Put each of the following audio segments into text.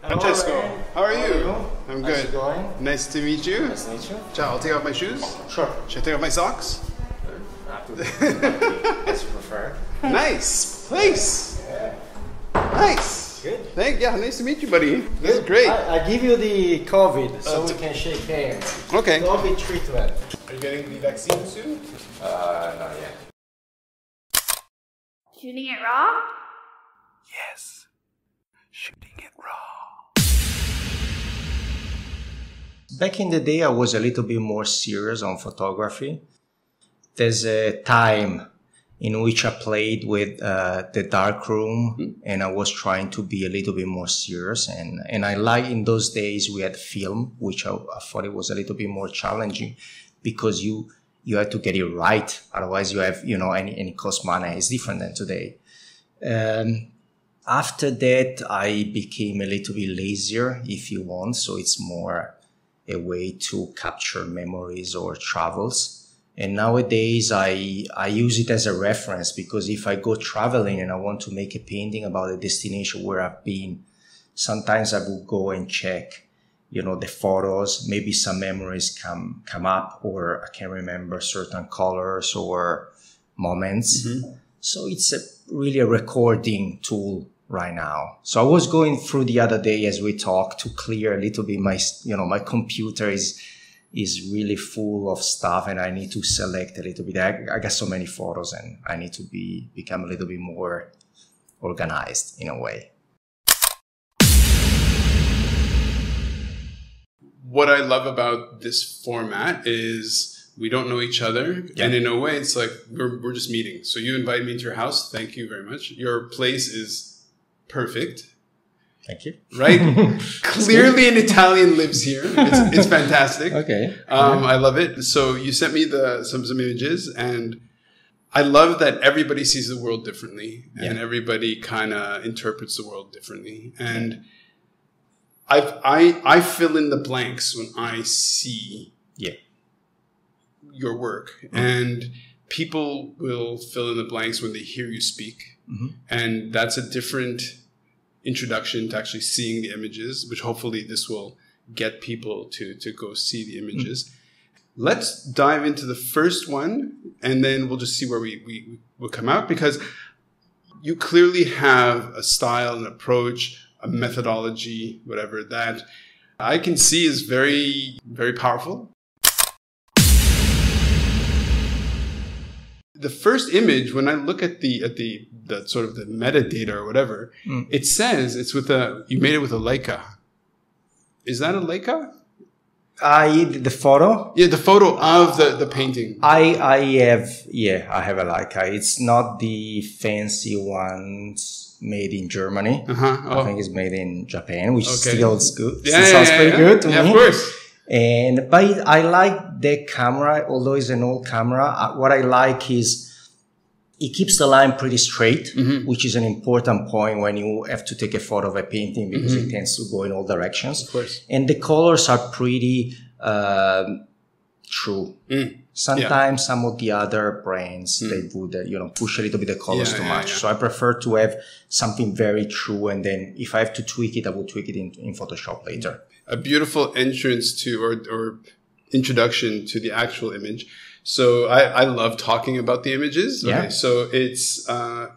Francesco, how are you? I'm good. How's it going? Nice to meet you. Nice to meet you. Ciao, I'll take off my shoes. Sure. Should I take off my socks? As you prefer. Nice place. Yeah. Nice. Good. Nice to meet you, buddy. This is great. I give you the COVID so we can shake hands. Okay. COVID treatment. Are you getting the vaccine soon? Not yet. Shooting it raw? Yes. Shooting it raw. Back in the day, I was a little bit more serious on photography. There's a time in which I played with the darkroom and I was trying to be a little bit more serious. And I like in those days we had film, which I thought it was a little bit more challenging because you had to get it right. Otherwise you have, any cost money is different than today. After that, I became a little bit lazier, if you want. So it's more a way to capture memories or travels. And nowadays, I use it as a reference because if I go traveling and I want to make a painting about a destination where I've been, sometimes I will go and check, the photos. Maybe some memories come up, or I can remember certain colors or moments. Mm-hmm. So it's really a recording tool right now. So I was going through the other day as we talked to clear a little bit my computer is really full of stuff and I need to select a little bit. I got so many photos and I need to become a little bit more organized in a way. What I love about this format is we don't know each other. Yeah. And in a way, it's like we're just meeting. So you invited me into your house. Thank you very much. Your place is perfect. Thank you. Right? Clearly an Italian lives here. It's fantastic. Okay. I love it. So you sent me some images and I love that everybody sees the world differently and everybody kind of interprets the world differently. And I fill in the blanks when I see your work and people will fill in the blanks when they hear you speak. Mm-hmm. And that's a different introduction to actually seeing the images, which hopefully this will get people to go see the images. Mm-hmm. Let's dive into the first one and then we'll just see where we will come out, because you clearly have a style, an approach, a methodology, whatever, that I can see is very, very powerful. The first image, when I look at the sort of the metadata or whatever, it says it's you made it with a Leica. Is that a Leica? The photo? Yeah, the photo of the painting. I have a Leica. It's not the fancy ones made in Germany. I think it's made in Japan, which still is good. Sounds pretty good to me. Of course. But I like the camera, although it's an old camera. What I like is it keeps the line pretty straight, which is an important point when you have to take a photo of a painting because it tends to go in all directions. Of course. And the colors are pretty true. Sometimes some of the other brands, they would, push a little bit the colors too much. So I prefer to have something very true. And then if I have to tweak it, I will tweak it in Photoshop later. A beautiful entrance to or introduction to the actual image. So I love talking about the images. Yeah. Okay, so it's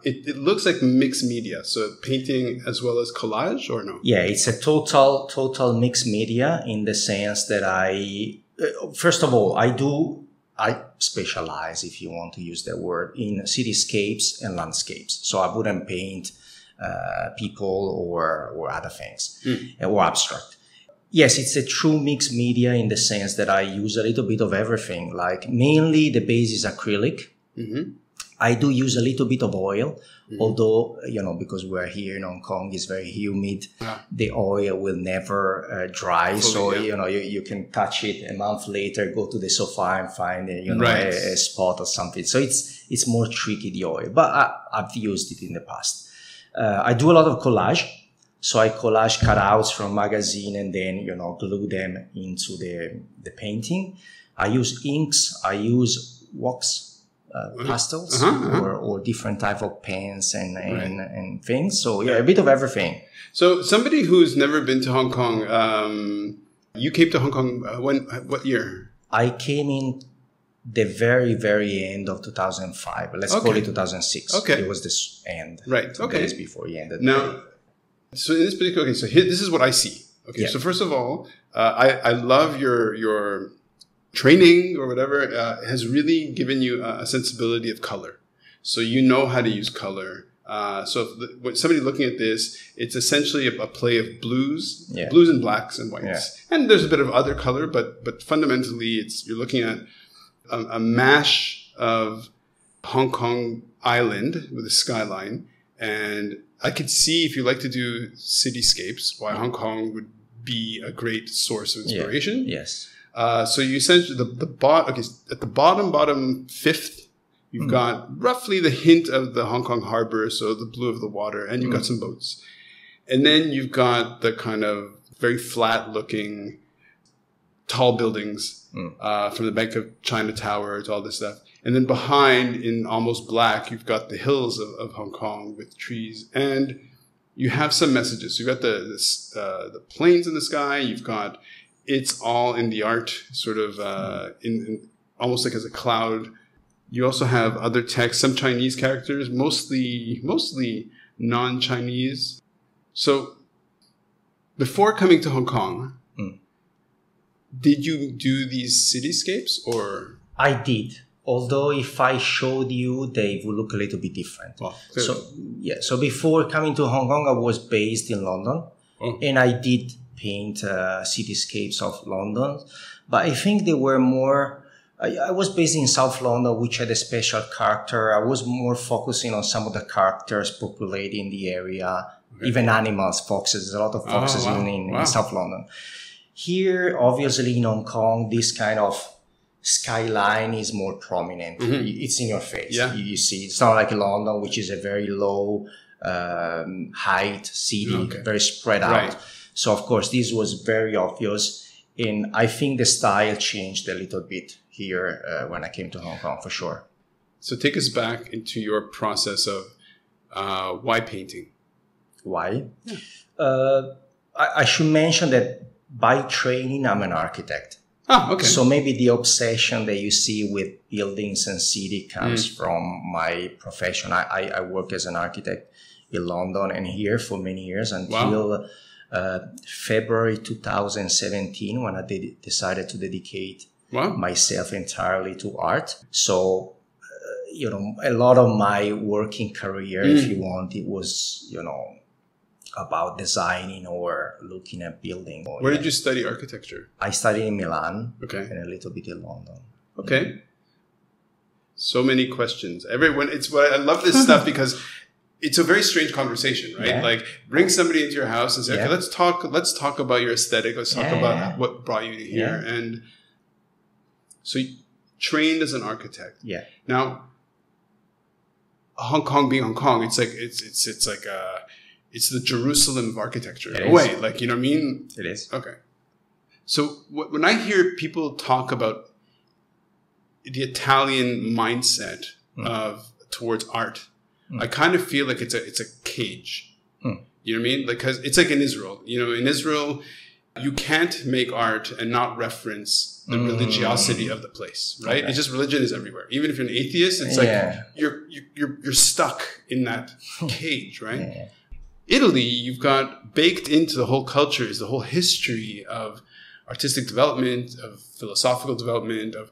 it looks like mixed media. So painting as well as collage, or no? Yeah, it's a total mixed media in the sense that first of all, I specialize, if you want to use that word, in cityscapes and landscapes. So I wouldn't paint people or other things or abstract. Yes, it's a true mixed media in the sense that I use a little bit of everything. Like mainly the base is acrylic. Mm-hmm. I do use a little bit of oil, although, because we're here in Hong Kong, it's very humid. Yeah. The oil will never dry. You can touch it a month later, go to the sofa and find, a spot or something. So it's more tricky, the oil, but I've used it in the past. I do a lot of collage. So I collage cutouts from magazine and then, glue them into the painting. I use inks. I use wax pastels or different type of paints and things. So yeah, a bit of everything. So somebody who's never been to Hong Kong, you came to Hong Kong what year? I came in the very, very end of 2005. Let's call it 2006. Okay. It was this end. Right. 2 days before he ended. Now, so in this particular, so here, this is what I see. Okay. So first of all, I love your training or whatever has really given you a sensibility of color. So you know how to use color. So when somebody looking at this, it's essentially a play of blues and blacks and whites. Yeah. And there's a bit of other color, but fundamentally you're looking at a mash of Hong Kong Island with a skyline. And I could see, if you like to do cityscapes, why Hong Kong would be a great source of inspiration. Yeah. Yes. So you essentially, at the bottom fifth, you've got roughly the hint of the Hong Kong harbor, so the blue of the water, and you've got some boats. And then you've got the kind of very flat-looking tall buildings from the Bank of China Tower to all this stuff. And then behind, in almost black, you've got the hills of Hong Kong with trees. And you have some messages. You've got the planes in the sky. You've got it's all in the art, sort of in almost like as a cloud. You also have other text, some Chinese characters, mostly non-Chinese. So before coming to Hong Kong, did you do these cityscapes or? I did. Although if I showed you, they would look a little bit different. Oh, so before coming to Hong Kong, I was based in London, and I did paint cityscapes of London. But I think they were more... I was based in South London, which had a special character. I was more focusing on some of the characters populating the area, even animals, foxes. There's a lot of foxes in South London. Here, obviously, in Hong Kong, this kind of skyline is more prominent. It's in your face. Yeah. You see, it's not like London, which is a very low height city, very spread out. Right. So, of course, this was very obvious. And I think the style changed a little bit here when I came to Hong Kong, for sure. So take us back into your process of why painting. Why? Yeah. I should mention that by training, I'm an architect. Ah, okay. So maybe the obsession that you see with buildings and city comes from my profession. I work as an architect in London and here for many years until February 2017 when I decided to dedicate myself entirely to art. So, a lot of my working career, if you want, it was, about designing or looking at building. Where did you study architecture? I studied in Milan and a little bit in London. Okay. So many questions. I love this stuff because it's a very strange conversation, right? Yeah. Like bring somebody into your house and say, okay, let's talk about your aesthetic. Let's talk about what brought you to here. Yeah. And so you trained as an architect. Yeah. Now, Hong Kong being Hong Kong, it's the Jerusalem of architecture in a way. Like, you know what I mean? It is. Okay. So when I hear people talk about the Italian mindset towards art, I kind of feel like it's a cage. You know what I mean? Like, 'cause it's like in Israel. In Israel, you can't make art and not reference the religiosity of the place, right? It's just religion is everywhere. Even if you're an atheist, it's like you're stuck in that cage, right? Yeah. Italy, you've got baked into the whole culture is the whole history of artistic development, of philosophical development, of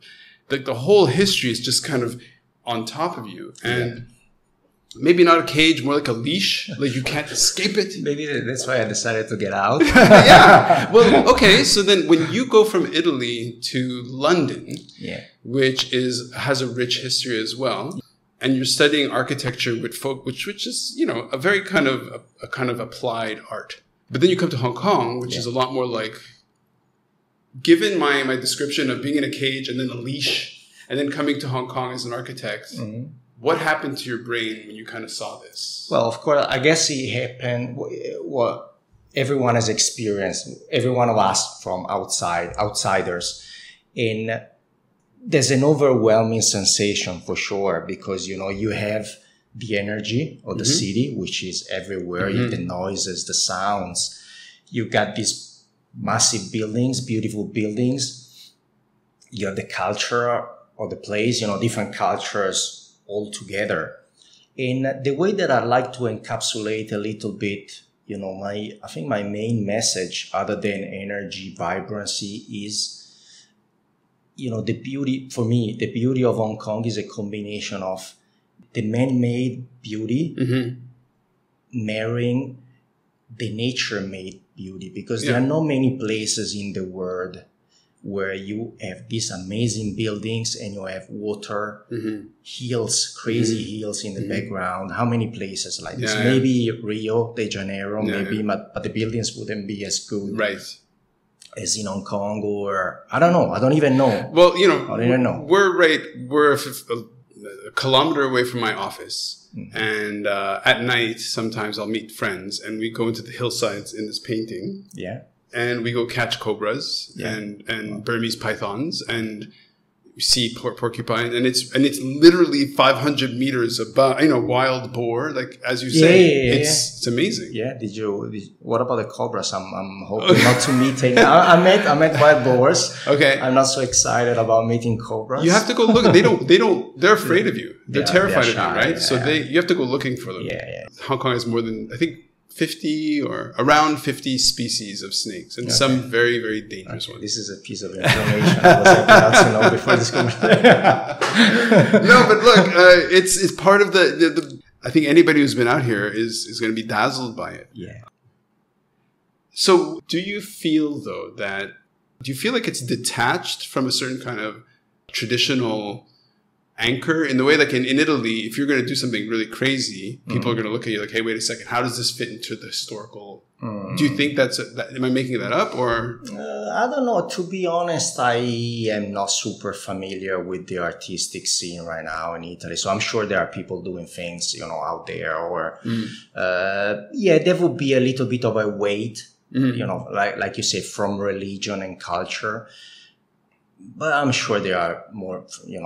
the whole history is just kind of on top of you. And maybe not a cage, more like a leash. Like you can't escape it. Maybe that's why I decided to get out. Yeah. Well, okay. So then when you go from Italy to London, which has a rich history as well, and you're studying architecture with folk, which is, a very kind of applied art. But then you come to Hong Kong, which is a lot more like, given my description of being in a cage and then a leash, and then coming to Hong Kong as an architect, what happened to your brain when you kind of saw this? Well, of course, I guess it happened what everyone has experienced, every one of us from outsiders. And there's an overwhelming sensation for sure, because, you have the energy of the city, which is everywhere, the noises, the sounds. You got these massive buildings, beautiful buildings. You have the culture of the place, different cultures all together. And the way that I like to encapsulate a little bit, I think my main message, other than energy, vibrancy, is, the beauty, for me, the beauty of Hong Kong is a combination of the man-made beauty marrying the nature-made beauty, because there are not many places in the world where you have these amazing buildings and you have water, hills, crazy hills in the background. How many places like this? Maybe Rio de Janeiro, but the buildings wouldn't be as good as in Hong Kong, or I don't know. I don't even know. Well, I don't even know. We're a kilometer away from my office. And at night, sometimes I'll meet friends and we go into the hillsides in this painting. Yeah. And we go catch cobras and Burmese pythons and see porcupine, and it's literally 500 meters above, wild boar, like as you say, it's amazing. Yeah. What about the cobras? I'm hoping not to meet any. I met wild boars. Okay. I'm not so excited about meeting cobras. You have to go look. They're afraid of you. They're terrified of you, right? Yeah. So you have to go looking for them. Yeah. Hong Kong has more than, I think, 50 or around 50 species of snakes, and some very, very dangerous ones. This is a piece of information I was about to know before this conversation. No, but look, it's part of the I think anybody who's been out here is going to be dazzled by it. Yeah. So do you feel like it's detached from a certain kind of traditional anchor, in the way like in Italy, if you're going to do something really crazy, people are going to look at you like, hey, wait a second, how does this fit into the historical? Do you think am I making that up, or? I don't know. To be honest, I am not super familiar with the artistic scene right now in Italy. So I'm sure there are people doing things, out there, or, there would be a little bit of a weight, like you say, from religion and culture. But I'm sure there are more,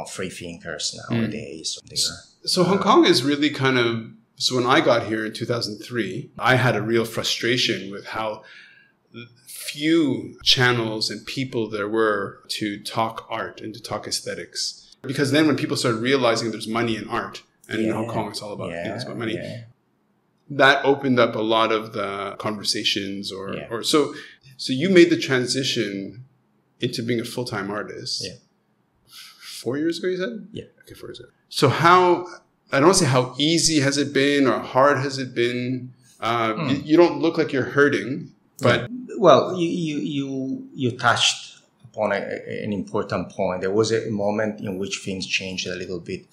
free thinkers nowadays. So Hong Kong is really kind of, so when I got here in 2003, I had a real frustration with how few channels and people there were to talk art and to talk aesthetics. Because then when people started realizing there's money in art, and in Hong Kong it's all about, it's about money, that opened up a lot of the conversations so you made the transition into being a full-time artist. Yeah. 4 years ago, you said? Yeah. Okay, 4 years ago. So I don't want to say how easy has it been or hard has it been? You don't look like you're hurting, but... Well, you touched upon an important point. There was a moment in which things changed a little bit.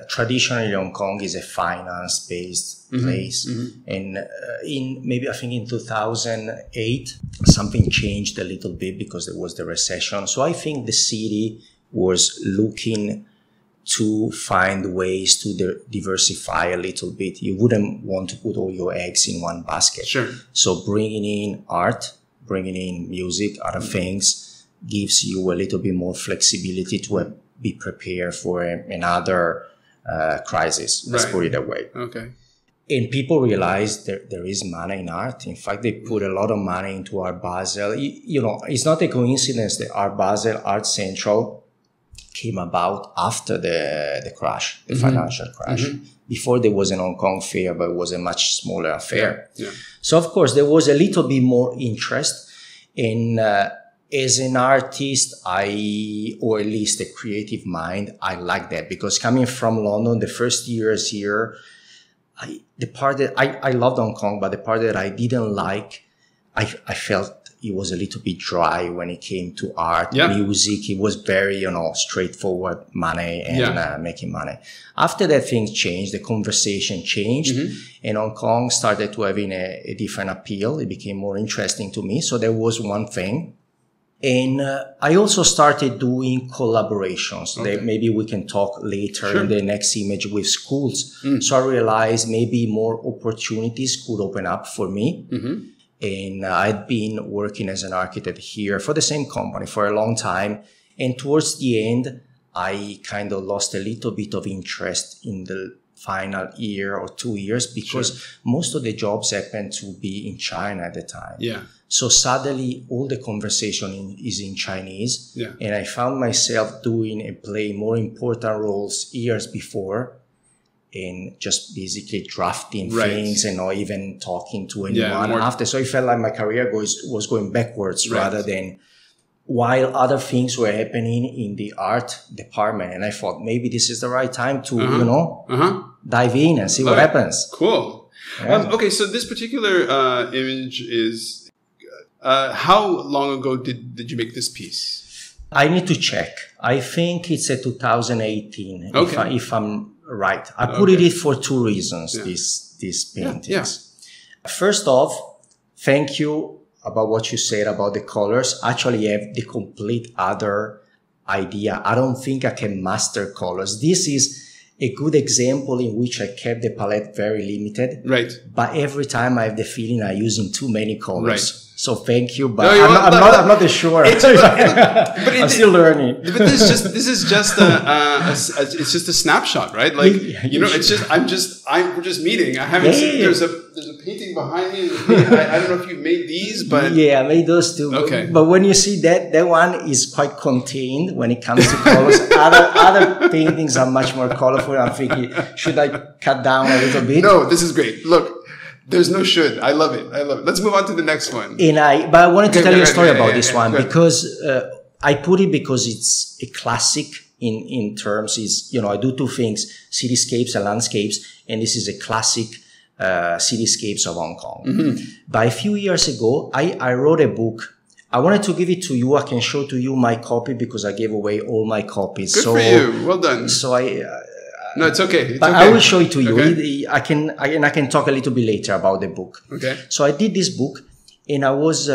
Traditionally, Hong Kong is a finance-based place. And I think in 2008, something changed a little bit because there was the recession. So I think the city was looking to find ways to diversify a little bit. You wouldn't want to put all your eggs in one basket. Sure. So bringing in art, bringing in music, other things, gives you a little bit more flexibility to be prepared for another crisis. Let's put it that way. Okay. And people realize there is money in art. In fact, they put a lot of money into Art Basel. It's not a coincidence that Art Basel, Art Central came about after the crash, the financial crash. Before there was an Hong Kong fair, but it was a much smaller affair. Yeah. So, of course, there was a little bit more interest in... as an artist, or at least a creative mind, I like that, because coming from London, the first years here, the part that I loved Hong Kong, but the part that I didn't like, I felt it was a little bit dry when it came to art, music. It was very, straightforward money and making money. After that, things changed. The conversation changed, and Hong Kong started to having a different appeal. It became more interesting to me. So there was one thing. And I also started doing collaborations that maybe we can talk later in the next image with schools. So I realized maybe more opportunities could open up for me. And I'd been working as an architect here for the same company for a long time. And towards the end, I kind of lost a little bit of interest in the final year or 2 years because most of the jobs happened to be in China at the time. Yeah. So suddenly all the conversation is in Chinese. Yeah. And I found myself doing and playing more important roles years before and just basically drafting things and not even talking to anyone after. So it felt like my career was going backwards rather than while other things were happening in the art department. And I thought maybe this is the right time to, dive in and see what happens. Cool. Yeah. Okay, so this particular image is, how long ago did you make this piece? I need to check. I think it's a 2018, if I'm right. I put it for two reasons, these paintings. Yeah. First off, thank you about what you said about the colors. Actually, I have the complete other idea. I don't think I can master colors. This is a good example in which I kept the palette very limited. Right. But every time I have the feeling I'm using too many colors. Right. So thank you, but no, I'm not sure. I'm still learning. But this is just it's just a snapshot, right? Like we're just meeting. I haven't seen. There's a painting behind me. I don't know if you made these, but I made those too. Okay. But when you see that one is quite contained when it comes to colors. Other paintings are much more colorful. I'm thinking, should I cut down a little bit? No, this is great. Look. There's no should. I love it. Let's move on to the next one. But I wanted to tell you a story about this one because I put it because it's a classic in terms I do two things, cityscapes and landscapes, and this is a classic cityscapes of Hong Kong. Mm-hmm. But a few years ago, I wrote a book. I wanted to give it to you. I can show to you my copy because I gave away all my copies. Good for you. Well done. So no, it's okay. But I will show it to you. Okay. I can talk a little bit later about the book. Okay. So I did this book and I was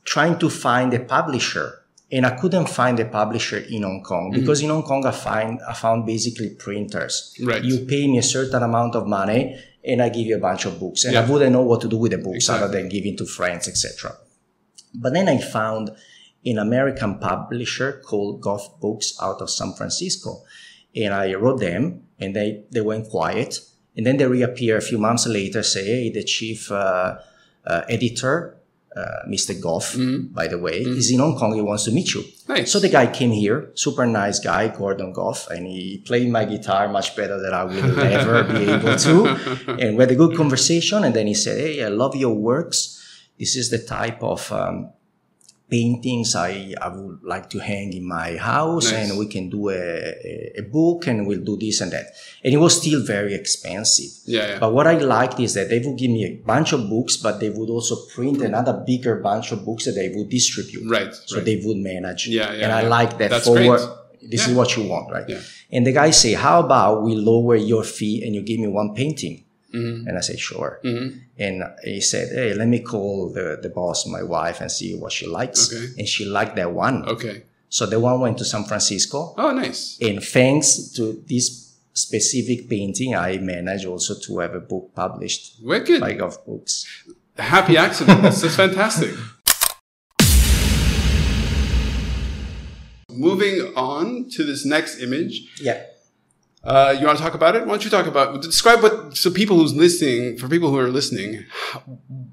trying to find a publisher and I couldn't find a publisher in Hong Kong because in Hong Kong I found basically printers. Right. You pay me a certain amount of money and I give you a bunch of books and I wouldn't know what to do with the books other than giving to friends, etc. But then I found an American publisher called Goff Books out of San Francisco. And I wrote them, and they went quiet. And then they reappear a few months later, say, hey, the chief editor, Mr. Goff, by the way, is in Hong Kong. He wants to meet you. Nice. So the guy came here, super nice guy, Gordon Goff, and he played my guitar much better than I will ever be able to. And we had a good conversation. And then he said, hey, I love your works. This is the type of paintings I would like to hang in my house. Nice. And we can do a book and we'll do this and that. And it was still very expensive. Yeah. But what I liked is that they would give me a bunch of books, but they would also print another bigger bunch of books that they would distribute. Right. So they would manage. Yeah. And I like that. That's great. This is what you want, right? Yeah. And the guy say, how about we lower your fee and you give me one painting? Mm-hmm. And I said, sure. Mm-hmm. And he said, hey, let me call the boss, my wife, and see what she likes. Okay. And she liked that one. Okay. So the one went to San Francisco. Oh, nice. And thanks to this specific painting, I managed also to have a book published. Wicked. By Goff Books. Happy accident. That's fantastic. Moving on to this next image. Yeah. You want to talk about it? Why don't you describe for people who are listening,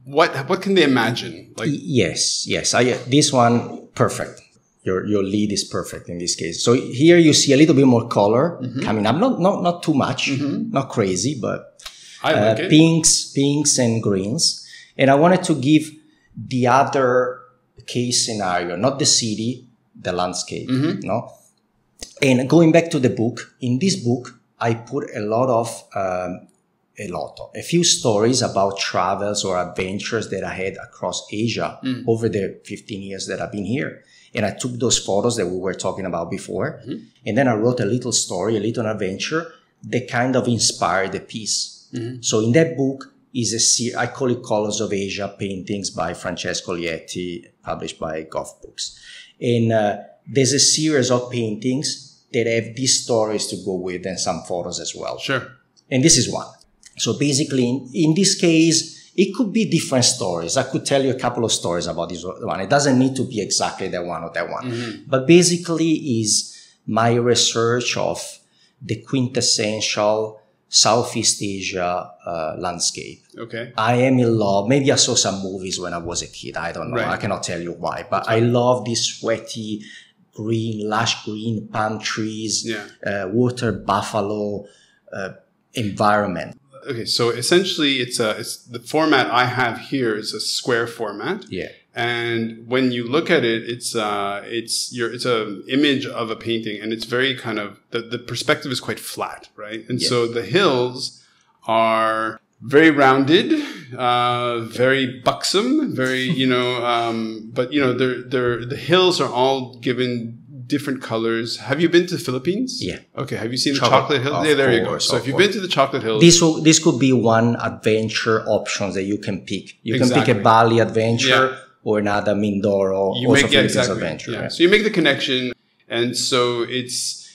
what can they imagine? Like, yes. This one, perfect. Your lead is perfect in this case. So here you see a little bit more color coming up. Not too much, not crazy, but I like it. Pinks and greens. And I wanted to give the other case scenario, not the city, the landscape, no? And going back to the book, in this book, I put a few stories about travels or adventures that I had across Asia over the 15 years that I've been here. And I took those photos that we were talking about before. And then I wrote a little story, a little adventure that kind of inspired the piece. So in that book is I call it Colors of Asia Paintings by Francesco Lietti, published by Goff Books. And there's a series of paintings that have these stories to go with and some photos as well. Sure. And this is one. So basically, in this case, it could be different stories. I could tell you a couple of stories about this one. It doesn't need to be exactly that one or that one. But basically is my research of the quintessential Southeast Asia landscape. Okay. I am in love. Maybe I saw some movies when I was a kid. I don't know. Right. I cannot tell you why. But I love this sweaty, green, lush green palm trees, water buffalo environment. Okay, so essentially, it's the format I have here is a square format. Yeah. And when you look at it, it's an image of a painting, and it's very kind of the perspective is quite flat, right? And so the hills are very rounded, very buxom, very but the hills are all given different colors. Have you been to the Philippines? Yeah. Okay. Have you seen the Chocolate Hills? Yeah, there you go. So if you've been to the Chocolate Hills, this could be one adventure option that you can pick. You can pick a Bali adventure or another Mindoro, also Philippines adventure. Yeah. So you make the connection, and so it's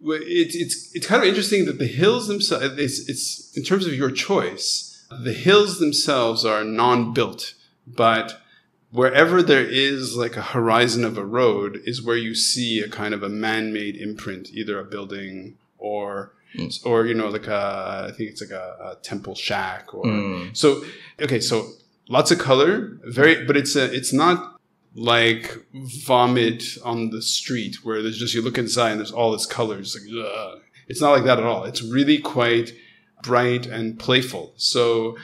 kind of interesting that the hills themselves. It's in terms of your choice, the hills themselves are non-built, but wherever there is like a horizon of a road is where you see a kind of a man-made imprint, either a building or like I think it's like a temple shack or so. Okay, so lots of color, but it's not like vomit on the street where there's just you look inside and there's all this colors. Like, ugh. It's not like that at all. It's really quite bright and playful. So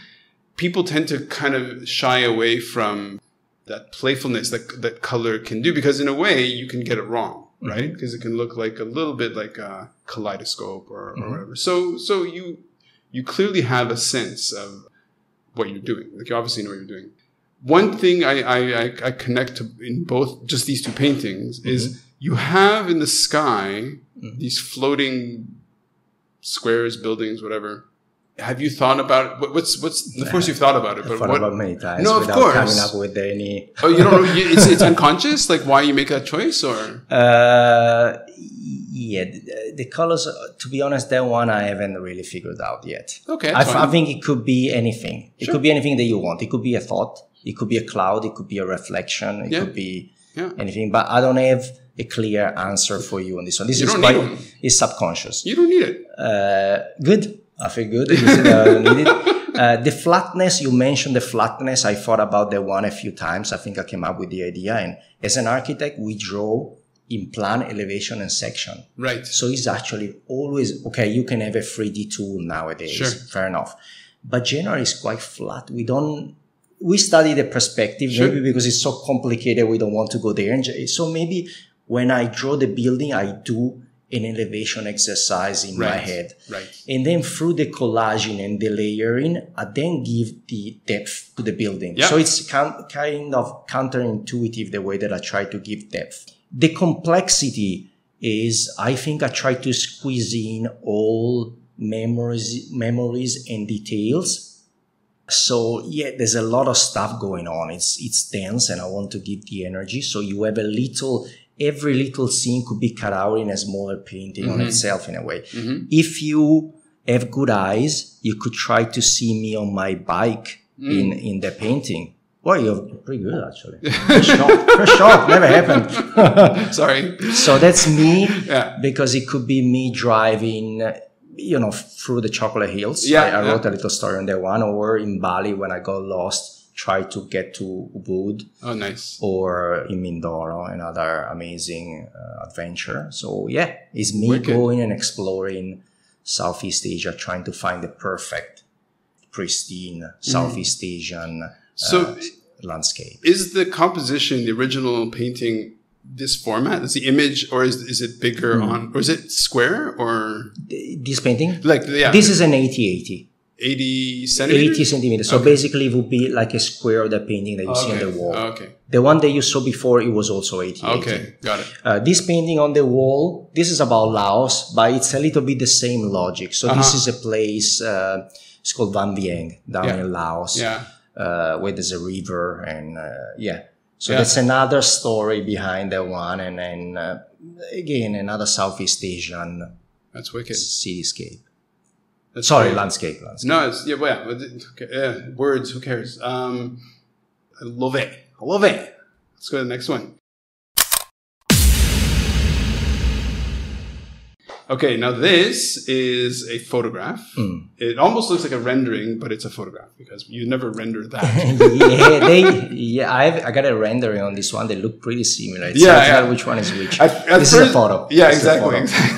people tend to kind of shy away from that playfulness that color can do, because in a way you can get it wrong, right? Because it can look like a little bit like a kaleidoscope or whatever. So you clearly have a sense of what you're doing. Like you obviously know what you're doing. One thing I connect to in both just these two paintings is you have in the sky these floating squares, buildings, whatever. Have you thought about it? What's of course you've thought about it, but I've thought about many times. No, without of course. Coming up with any. Oh, you don't know? It's unconscious. Like why you make that choice, or? Yeah, the colors. To be honest, that one I haven't really figured out yet. Okay, I think it could be anything. It could be anything that you want. It could be a thought. It could be a cloud. It could be a reflection. It could be anything. But I don't have a clear answer for you on this one. This is quite. It's subconscious. You don't need it. Good. I feel good. The flatness, you mentioned the flatness. I thought about that one a few times. I think I came up with the idea. And as an architect, we draw in plan, elevation, and section. Right. So it's actually always, okay, you can have a 3D tool nowadays. Sure. Fair enough. But generally, it's quite flat. We study the perspective, maybe because it's so complicated, we don't want to go there. And so maybe when I draw the building, I do an elevation exercise in my head. Right. And then through the collaging and the layering, I then give the depth to the building. Yep. So it's kind of counterintuitive the way that I try to give depth. The complexity is, I think I try to squeeze in all memories and details. So yeah, there's a lot of stuff going on. It's dense and I want to give the energy. So you have every little scene could be cut out in a smaller painting on itself in a way. If you have good eyes, you could try to see me on my bike in the painting. Well, you're pretty good actually. First shot, never happened. Sorry. So that's me because it could be me driving, through the Chocolate Hills. I wrote a little story on that one, or in Bali when I got lost. Try to get to Ubud. Oh, nice. Or in Mindoro, another amazing adventure. So yeah, it's me going and exploring Southeast Asia, trying to find the perfect, pristine Southeast Asian landscape. Is the composition, the original painting, this format? Is the image, or is it bigger or is it square or? This painting? This is an 80-80. 80 centimeters? 80 centimeters. So basically it would be like a square of the painting that you see on the wall. Okay. The one that you saw before, it was also 80. Okay, got it. This painting on the wall, this is about Laos, but it's a little bit the same logic. So this is a place, it's called Van Vieng, down in Laos, where there's a river and So that's another story behind that one. And then again, another Southeast Asian that's wicked cityscape. Sorry, landscape. No, it's, yeah, well, words, who cares? I love it. Let's go to the next one. Okay, now this is a photograph. It almost looks like a rendering, but it's a photograph because you never render that. I got a rendering on this one. They look pretty similar. It's hard to tell which one is which. This is a photo. Yeah, exactly.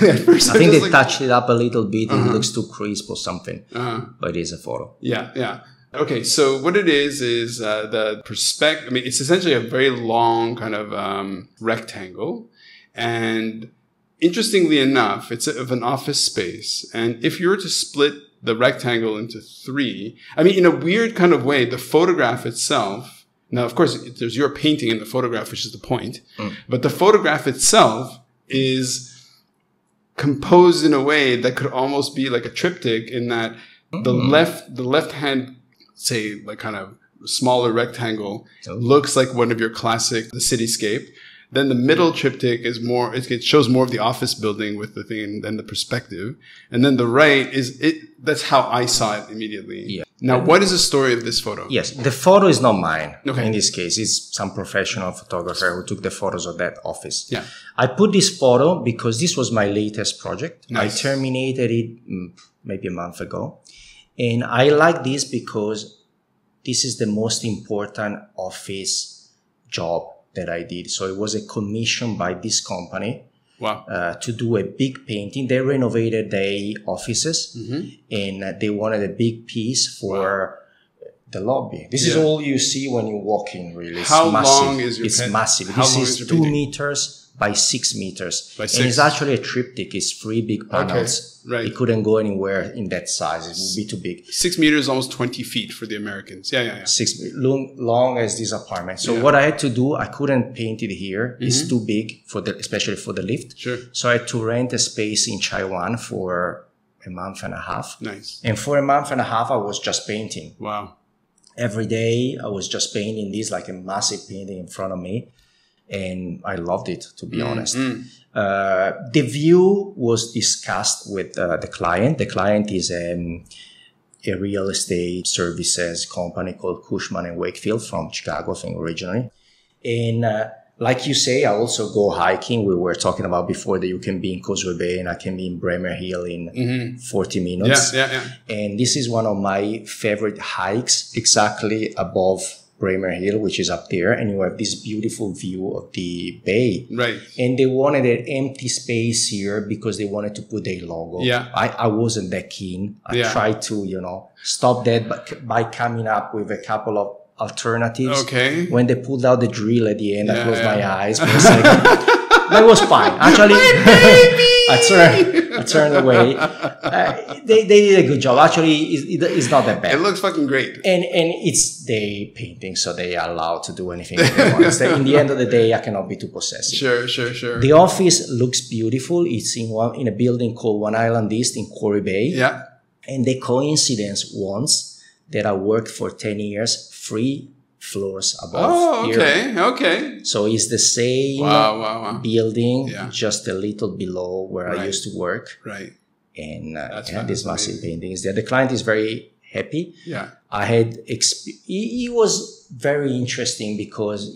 At first, I think they touched it up a little bit. It looks too crisp or something, but it is a photo. Yeah. Okay, so what it is the perspective. I mean, it's essentially a very long kind of rectangle, and interestingly enough, it's of an office space. And if you were to split the rectangle into three, I mean, in a weird kind of way, the photograph itself, now, of course, there's your painting in the photograph, which is the point, but the photograph itself is composed in a way that could almost be like a triptych in that the left hand, say, like kind of smaller rectangle looks like one of your classic, the cityscape. Then the middle triptych is more, it shows more of the office building with the thing and the perspective. And then the right that's how I saw it immediately. Yeah. Now, what is the story of this photo? Yes, the photo is not mine. Okay. In this case, it's some professional photographer who took the photos of that office. Yeah. I put this photo because this was my latest project. Nice. I terminated it maybe a month ago. And I like this because this is the most important office job that I did. So it was a commission by this company to do a big painting. They renovated their offices and they wanted a big piece for the lobby. This is all you see when you walk in, really. It's How massive. long is your It's massive. How this long is your 2 painting? meters by 6 meters. By 6. And it's actually a triptych. It's 3 big panels. Okay. Right. It couldn't go anywhere in that size. It would be too big. 6 meters, almost 20 feet for the Americans. Yeah. 6 long as this apartment. So what I had to do, I couldn't paint it here. It's too big especially for the lift. Sure. So I had to rent a space in Taiwan for a month and a half. Nice. And for a month and a half, I was just painting. Wow. Every day, I was just painting this, like a massive painting in front of me. And I loved it, to be honest. The view was discussed with the client. The client is a real estate services company called Cushman and Wakefield from Chicago, I think, originally. And like you say, I also go hiking. We were talking about before that you can be in Causeway Bay and I can be in Bremer Hill in 40 minutes. Yeah. And this is one of my favorite hikes, exactly above Bremer Hill, which is up there, and you have this beautiful view of the bay. Right. And they wanted an empty space here because they wanted to put their logo. Yeah. I wasn't that keen. I tried to, stop that by coming up with a couple of alternatives. Okay. When they pulled out the drill at the end, I closed my eyes for a second. That was fine. Actually, I turned away. They did a good job. Actually, it's not that bad. It looks fucking great. And it's their painting, so they are allowed to do anything they want. In the end of the day, I cannot be too possessive. Sure. The office looks beautiful. It's in a building called One Island East in Causeway Bay. Yeah. And the coincidence was that I worked for 10 years, 3 floors above here. Okay. So it's the same building, just a little below where I used to work. Right. And this massive painting is there. The client is very happy. Yeah. I had it was very interesting because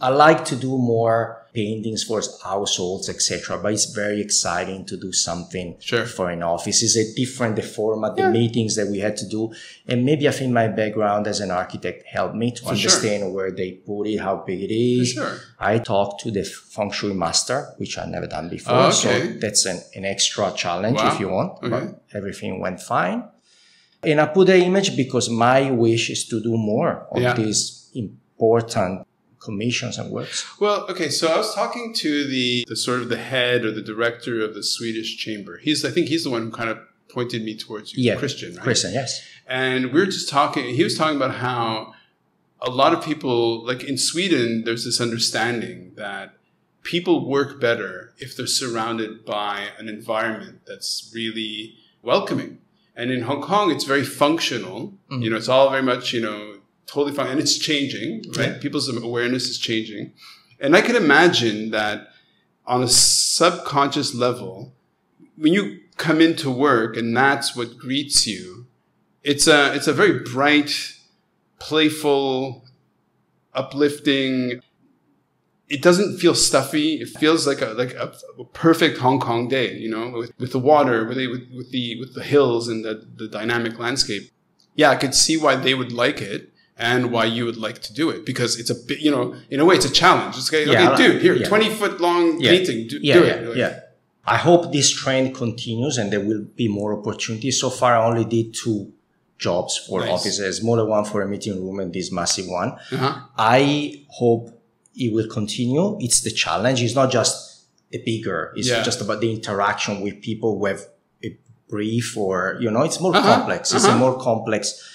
I like to do more paintings for households, etc. But it's very exciting to do something for an office. It's a different format, the meetings that we had to do, and maybe I think my background as an architect helped me to understand where they put it, how big it is. I talked to the feng shui master, which I've never done before, so that's an extra challenge if you want. But everything went fine. And I put the image because my wish is to do more of these important commissions and works. Well, okay, so I was talking to the sort of the head or the director of the Swedish chamber. I think he's the one who kind of pointed me towards you, Christian, right? Christian, yes. And we were just talking, he was talking about how a lot of people, like in Sweden, there's this understanding that people work better if they're surrounded by an environment that's really welcoming. And in Hong Kong, it's very functional. It's all very much, totally fine. And it's changing, right? Yeah. People's awareness is changing. And I can imagine that on a subconscious level, when you come into work and that's what greets you, it's a very bright, playful, uplifting. It doesn't feel stuffy. It feels like a perfect Hong Kong day, you know, with the water, with the hills and the dynamic landscape. Yeah, I could see why they would like it and why you would like to do it, because it's a bit, you know, in a way it's a challenge. It's like, okay, dude, here, 20-foot long painting, do it. Yeah. I hope this trend continues and there will be more opportunities. So far, I only did 2 jobs for offices, a smaller one for a meeting room and this massive one. I hope it will continue. It's the challenge. It's not just a bigger. It's just about the interaction with people who have a brief or, you know, it's more complex. It's a more complex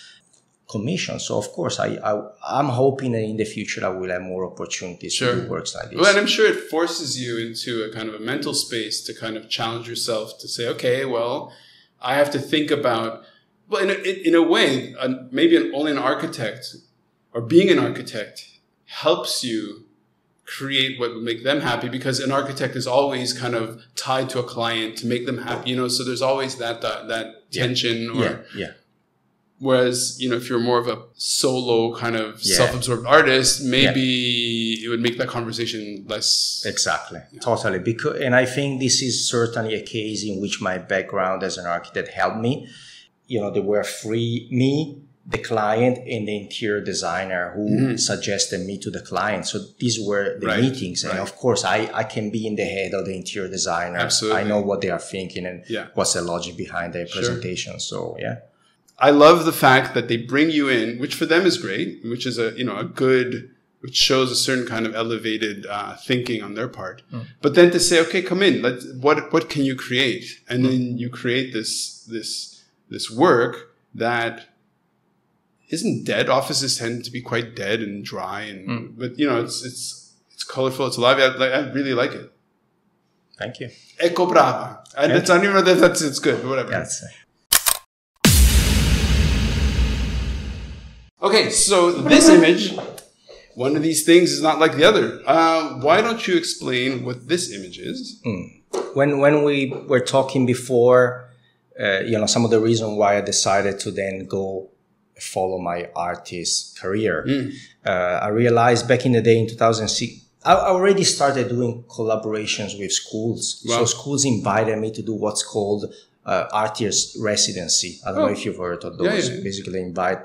commission. So, of course, I'm hoping that in the future I will have more opportunities to do works like this. Well, and I'm sure it forces you into a kind of a mental space to kind of challenge yourself to say, okay, well, I have to think about, well, in a way, maybe only an architect or being an architect helps you create what will make them happy, because an architect is always kind of tied to a client to make them happy, you know, so there's always that tension or whereas, you know, if you're more of a solo kind of self-absorbed artist, maybe it would make that conversation less. Exactly. Totally. And I think this is certainly a case in which my background as an architect helped me. You know, they were me, the client, and the interior designer who suggested me to the client. So these were the meetings. And of course, I can be in the head of the interior designer. Absolutely. I know what they are thinking and what's the logic behind their presentation. So, I love the fact that they bring you in, which for them is great, which is which shows a certain kind of elevated thinking on their part. But then to say, okay, come in, what can you create? And then you create this work that isn't dead. Offices tend to be quite dead and dry, but you know, it's colorful, it's alive. I really like it. Thank you. Ecco brava. And it's not even that it's good, but whatever. Yes. Okay, so this image, one of these things is not like the other. Why don't you explain what this image is? When we were talking before, you know, some of the reason why I decided to then go follow my artist career, I realized back in the day in 2006, I already started doing collaborations with schools. Wow. So schools invited me to do what's called artist residency. I don't know if you've heard of those. Basically invite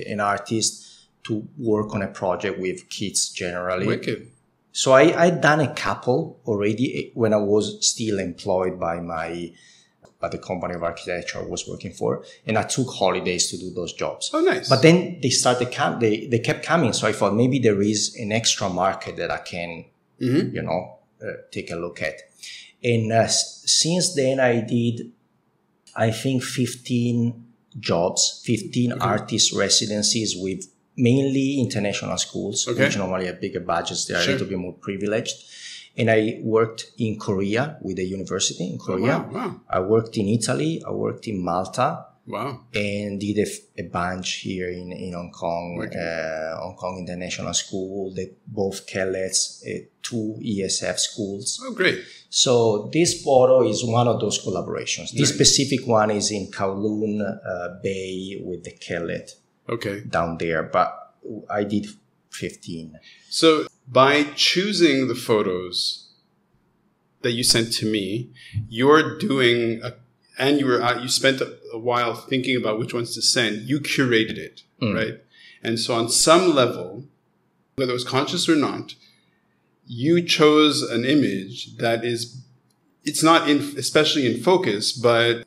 an artist to work on a project with kids generally. Wicked. So I'd done a couple already when I was still employed by the company of architecture I was working for, and I took holidays to do those jobs. Oh, nice. But then they started they kept coming, so I thought maybe there is an extra market that I can, you know, take a look at. And since then I did, I think 15 jobs, 15 artist residencies with mainly international schools, which normally have bigger budgets. They are a little bit more privileged. And I worked in Korea with a university in Korea. Oh, wow. I worked in Italy. I worked in Malta. Wow. And did a bunch here in Hong Kong, Hong Kong International School, both KELETs, 2 ESF schools. Oh, great. So this photo is one of those collaborations. This specific one is in Kowloon Bay with the KELET down there, but I did 15. So by choosing the photos that you sent to me, you're doing you spent a while thinking about which ones to send. You curated it, right? And so on some level, whether it was conscious or not, you chose an image that it's not especially in focus, but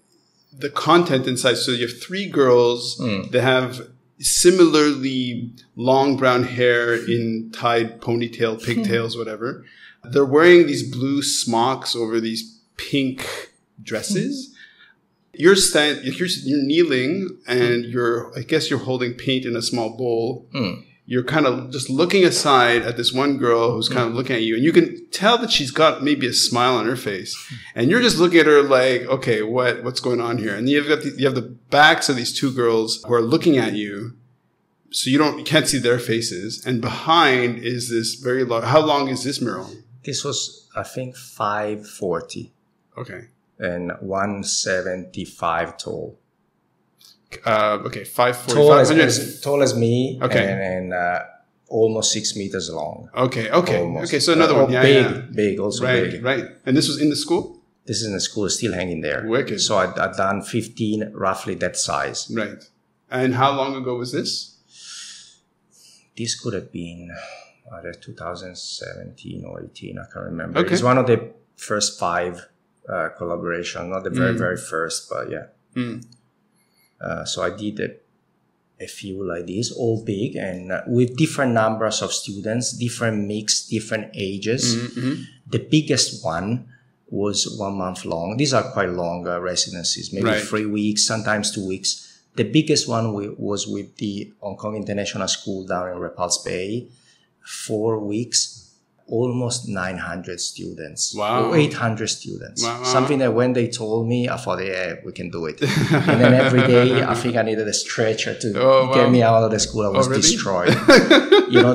the content inside. So you have 3 girls that have similarly long brown hair in tied ponytail, pigtails, whatever. They're wearing these blue smocks over these pink dresses. You're kneeling and I guess you're holding paint in a small bowl. You're kind of just looking aside at this one girl who's kind of looking at you, and you can tell that she's got maybe a smile on her face, and you're just looking at her like, okay, what's going on here? And you have the backs of these 2 girls who are looking at you, so you can't see their faces, and behind is this very long. How long is this mural? This was, I think, 540. Okay. and 175 tall. Okay, 540, Tall 500. as tall as me, Okay. and almost 6 meters long. Okay. Almost. Okay, so another one. Yeah, big, yeah. big, also Right, big. right. And this was in the school? This is in the school, still hanging there. Wicked. So I've done 15, roughly that size. Right. And how long ago was this? This could have been either 2017 or 18, I can't remember. Okay. It's one of the first 5 collaboration, not the very, very first, but yeah. So I did a few like this, all big, and with different numbers of students, different mix, different ages. The biggest one was 1 month long. These are quite long residencies, maybe 3 weeks, sometimes 2 weeks. The biggest one was with the Hong Kong International School down in Perched Bay, 4 weeks. Almost 900 students. Wow. Or 800 students. Wow. Something that when they told me, I thought, yeah, we can do it. And then every day, I think I needed a stretcher to get me out of the school. I was destroyed.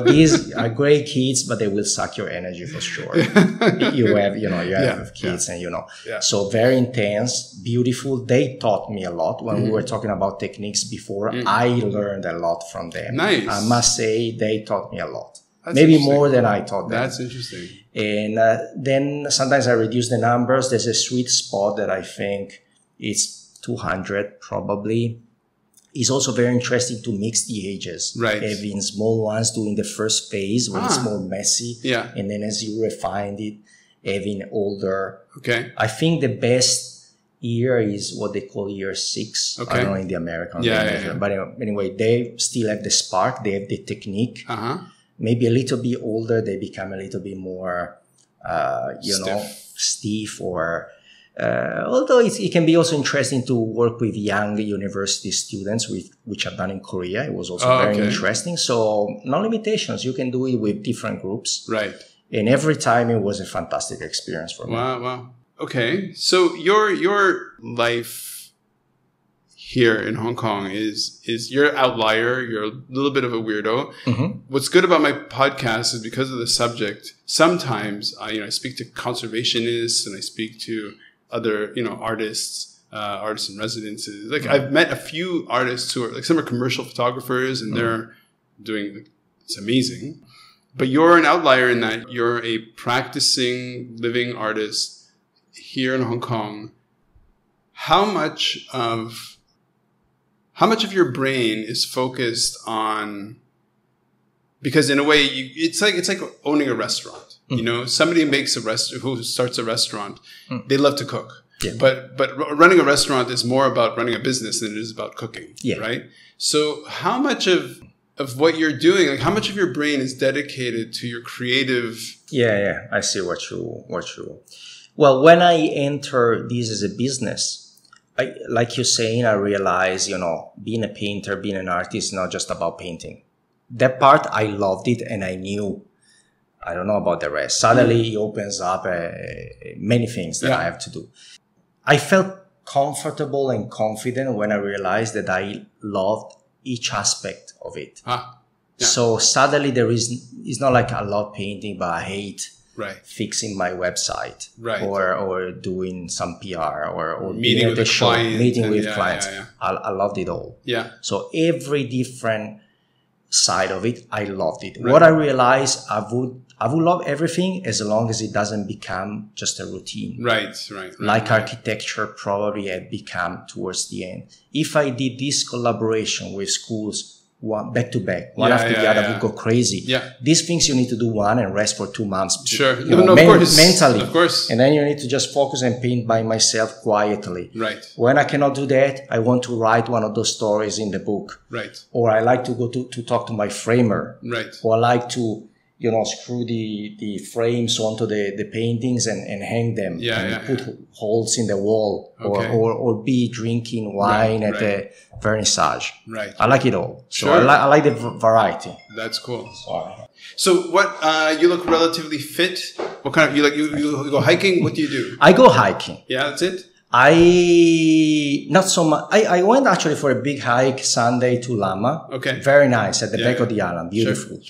These are great kids, but they will suck your energy for sure. You have kids and Yeah. So very intense, beautiful. They taught me a lot. When we were talking about techniques before, I learned a lot from them. Nice. I must say, they taught me a lot. That's maybe more than I thought. That's interesting. And then sometimes I reduce the numbers. There's a sweet spot that I think is 200 probably. It's also very interesting to mix the ages. Right. Having small ones doing the first phase when it's more messy. Yeah. And then as you refine it, having older. Okay. I think the best year is what they call year 6. Okay. I don't know in the American Yeah. But anyway, they still have the spark. They have the technique. Maybe a little bit older, they become a little bit more, stiff or, although it can be also interesting to work with young university students, which I've done in Korea. It was also very interesting. So no limitations. You can do it with different groups. Right. And every time it was a fantastic experience for me. Wow. Okay. So your life here in Hong Kong is you're an outlier. You're a little bit of a weirdo. What's good about my podcast is because of the subject. Sometimes I speak to conservationists and I speak to other artists in residences. Like I've met a few artists who are some are commercial photographers and they're doing it's amazing. But you're an outlier in that you're a practicing living artist here in Hong Kong. How much of your brain is focused on, because in a way it's like owning a restaurant. Somebody who starts a restaurant, they love to cook. Yeah. But running a restaurant is more about running a business than it is about cooking. Yeah. Right? So how much of what you're doing, like how much of your brain is dedicated to your creative? Yeah. I see what you. Well, when I enter this as a business, like you're saying, I realize, being a painter, being an artist is not just about painting. That part, I loved it and I knew. I don't know about the rest. Suddenly it opens up many things that I have to do. I felt comfortable and confident when I realized that I loved each aspect of it. So suddenly it's not like I love painting, but I hate fixing my website or doing some PR or meeting with the show, meeting with clients. I loved it all. Yeah. So every different side of it, I loved it. What I realized, I would love everything as long as it doesn't become just a routine. Like architecture probably had become towards the end. If I did this collaboration with schools, one back to back, one after the other, would go crazy. These things you need to do one and rest for 2 months. Sure. Of course. Mentally. Of course. And then you need to just focus and paint by myself quietly. When I cannot do that, I want to write one of those stories in the book. Or I like to go to talk to my framer. Or I like to, screw the frames onto the paintings and hang them and put holes in the wall or be drinking wine at the vernissage. I like it all. So I like the variety. That's cool. So what, you look relatively fit. What kind of, you go hiking? What do you do? I go hiking. Yeah, that's it? Not so much. I went actually for a big hike Sunday to Lama. Very nice at the back of the island. Beautiful.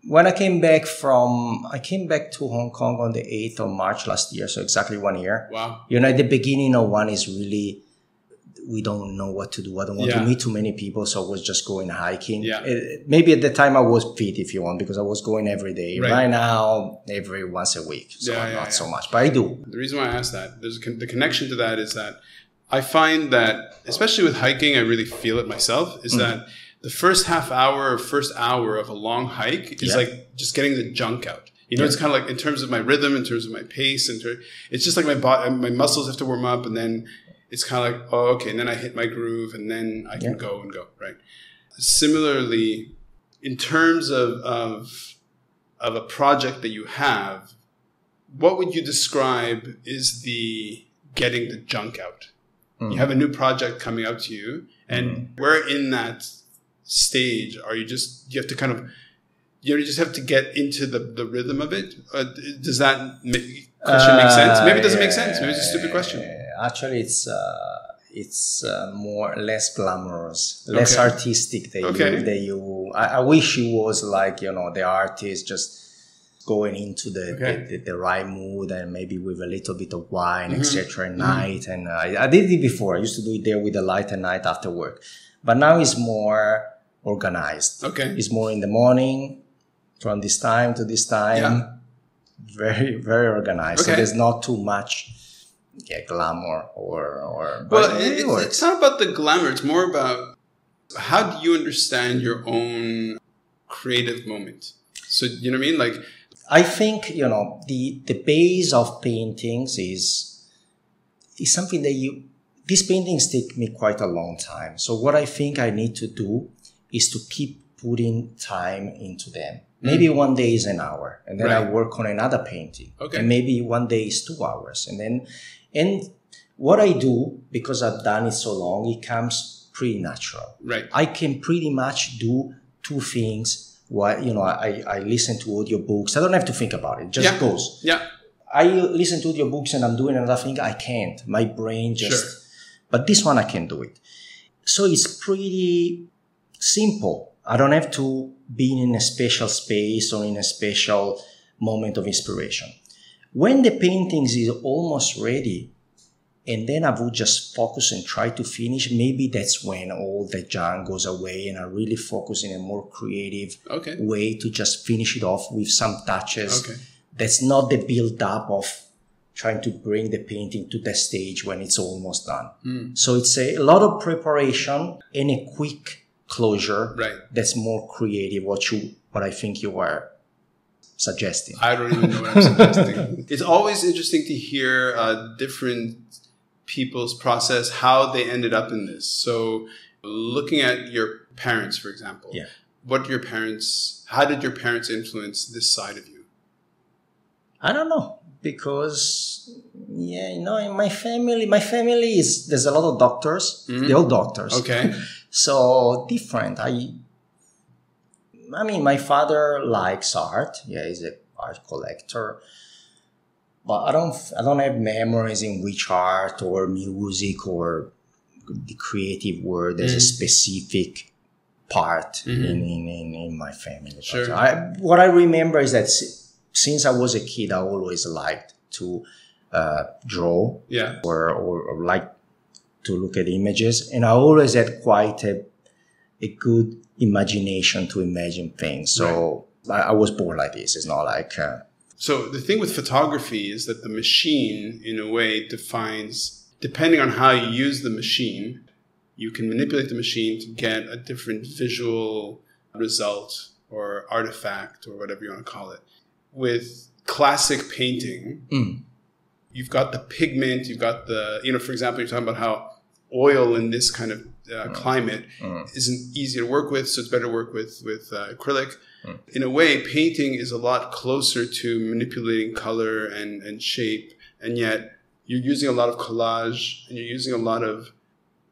when I came back to Hong Kong on the 8th of March last year, so exactly 1 year. Wow. At the beginning of one is really, we don't know what to do. I don't want to meet too many people, so I was just going hiking. Yeah. Maybe at the time I was fit, if you want, because I was going every day. Right now, every once a week, so not so much, but I do. The reason why I asked that, the connection to that is that I find that, especially with hiking, I really feel it myself, is that the first hour of a long hike is like just getting the junk out. It's kind of like in terms of my rhythm, in terms of my pace, it's just like my muscles have to warm up, and then it's kind of like, oh, okay, and then I hit my groove, and then I can go, right? Similarly, in terms of a project that you have, what would you describe is the getting the junk out? You have a new project coming up to you, and where in that stage are you just have to get into the rhythm of it? Does that question make sense? Maybe it doesn't make sense. Maybe it's a stupid question. Actually, it's less glamorous, less artistic than you. I wish it was like, the artist just going into the right mood, and maybe with a little bit of wine, etc. at night. And I did it before. I used to do it there with the light at night after work. But now it's more organized. Okay. It's more in the morning, from this time to this time. Yeah. Very, very organized. Okay. So there's not too much glamour it's not about the glamour. It's more about how do you understand your own creative moment? So, you know what I mean? Like, I think, the base of paintings is something that these paintings take me quite a long time. So what I think I need to do is to keep putting time into them. Maybe one day is an hour, and then I work on another painting. Okay. And maybe one day is 2 hours. And what I do, because I've done it so long, it comes pretty natural. Right. I can pretty much do two things while, I listen to audiobooks. I don't have to think about it. It just goes. Yeah. I listen to audiobooks and I'm doing another thing. I can't. My brain just... But this one I can do it. So it's pretty simple. I don't have to be in a special space or in a special moment of inspiration. When the paintings is almost ready, and then I would just focus and try to finish, maybe that's when all the junk goes away and I really focus in a more creative way to just finish it off with some touches. Okay. That's not the build-up of trying to bring the painting to the stage when it's almost done. So it's a lot of preparation and a quick closure that's more creative, what I think you are suggesting. I don't even know what I'm suggesting. It's always interesting to hear different people's process, how they ended up in this. So looking at your parents, for example, how did your parents influence this side of you? I don't know, because in my family there's a lot of doctors. They're all doctors. Okay. So different. I mean, my father likes art. Yeah, he's an art collector. But I don't have memories in which art or music or the creative world. There's a specific part in my family. Sure. What I remember is that since I was a kid, I always liked to draw or like to look at images. And I always had quite a good imagination to imagine things. So I was born like this. It's not like... So the thing with photography is that the machine, in a way, defines, depending on how you use the machine, you can manipulate the machine to get a different visual result or artifact or whatever you want to call it. With classic painting, you've got the pigment, you've got the, for example, you're talking about how oil in this kind of climate isn't easy to work with, so it's better to work with acrylic. In a way, painting is a lot closer to manipulating color and shape, and yet you're using a lot of collage, and you're using a lot of,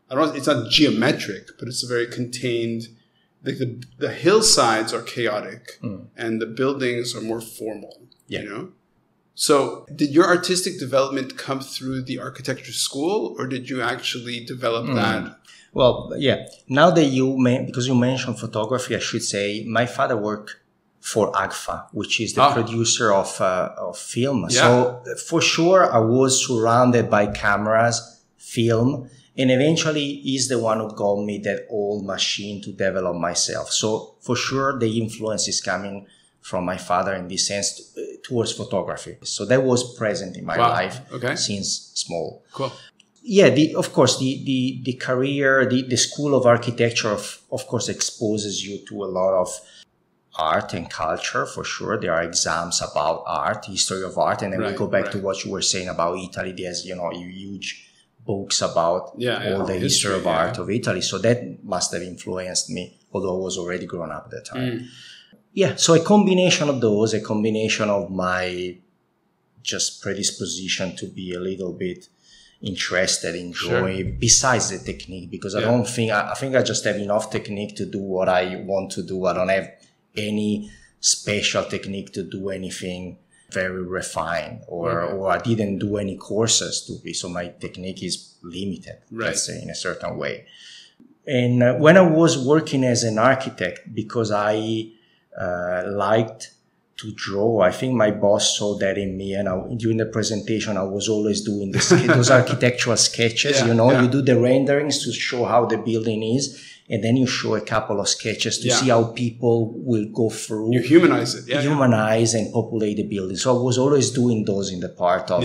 it's not geometric, but it's a very contained, like the hillsides are chaotic, and the buildings are more formal, So did your artistic development come through the architecture school, or did you actually develop that? Well, yeah. Now that because you mentioned photography, I should say my father worked for AGFA, which is the producer of film. Yeah. So for sure, I was surrounded by cameras, film, and eventually he's the one who got me that old machine to develop myself. So for sure, the influence is coming from my father in this sense towards photography. So that was present in my life since small. Cool. Yeah, of course, the career, the school of architecture, of course, exposes you to a lot of art and culture, for sure. There are exams about art, history of art, and then we go back to what you were saying about Italy. There's, huge books about all the history of art of Italy. So that must have influenced me, although I was already grown up at that time. Yeah, so a combination of those, a combination of my just predisposition to be a little bit interested, enjoy, besides the technique, because I think I just have enough technique to do what I want to do. I don't have any special technique to do anything very refined, or I didn't do any courses to be, so my technique is limited, let's say, in a certain way. And when I was working as an architect, because I liked to draw, I think my boss saw that in me, and during the presentation I was always doing those architectural sketches. You do the renderings to show how the building is, and then you show a couple of sketches to see how people will go through. You humanize it. Humanize and populate the building. So I was always doing those in the part of...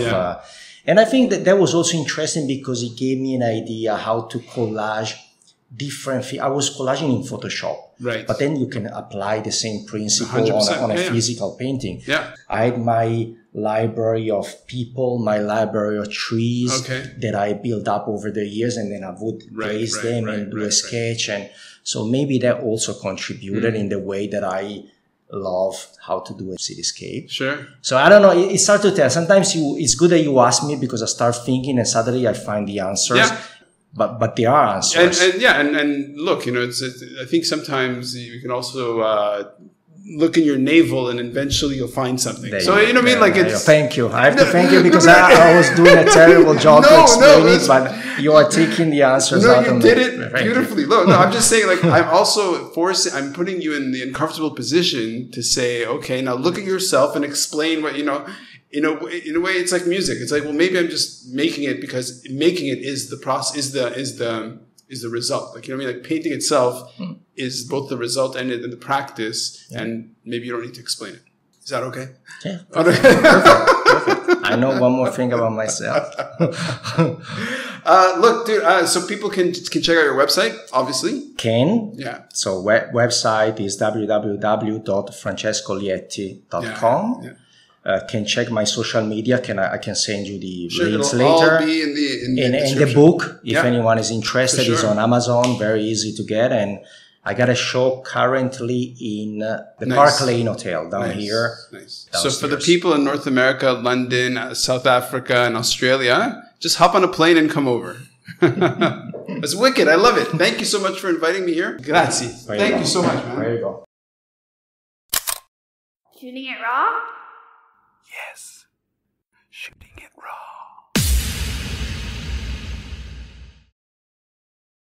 and I think that was also interesting because it gave me an idea how to collage different things. I was collaging in Photoshop. Right. But then you can apply the same principle on a physical painting. Yeah. I had my library of people, my library of trees that I built up over the years, and then I would place them and do a sketch. And so maybe that also contributed in the way that I love how to do a cityscape. Sure. So I don't know, it's hard to tell. Sometimes it's good that you ask me because I start thinking and suddenly I find the answers. Yeah. But there are answers. And look, I think sometimes you can also look in your navel and eventually you'll find something. So, you know what I mean? Like it's... Thank you. I have to thank you because I was doing a terrible job to explain it, but you are taking the answers out of me. No, you did it beautifully. Look, I'm just saying, like, I'm putting you in the uncomfortable position to say, okay, now look at yourself and explain what, in a way, it's like music. It's like, well, maybe I'm just making it because making it is the process, is the result. Like, you know what I mean? Like painting itself is both the result and the practice, and maybe you don't need to explain it. Is that okay? Yeah. Perfect. I know one more thing about myself. Look, dude, so people can check out your website, obviously. Yeah. So website is www.francescolietti.com. Yeah. Can check my social media. I can send you the links later. All be in the book, if anyone is interested, is on Amazon. Very easy to get. And I got a show currently in the Park Lane Hotel down here. Nice. So for the people in North America, London, South Africa, and Australia, just hop on a plane and come over. That's wicked. I love it. Thank you so much for inviting me here. Grazie. Thank you so much, man. There you go. Shooting it raw? Yes. Shooting.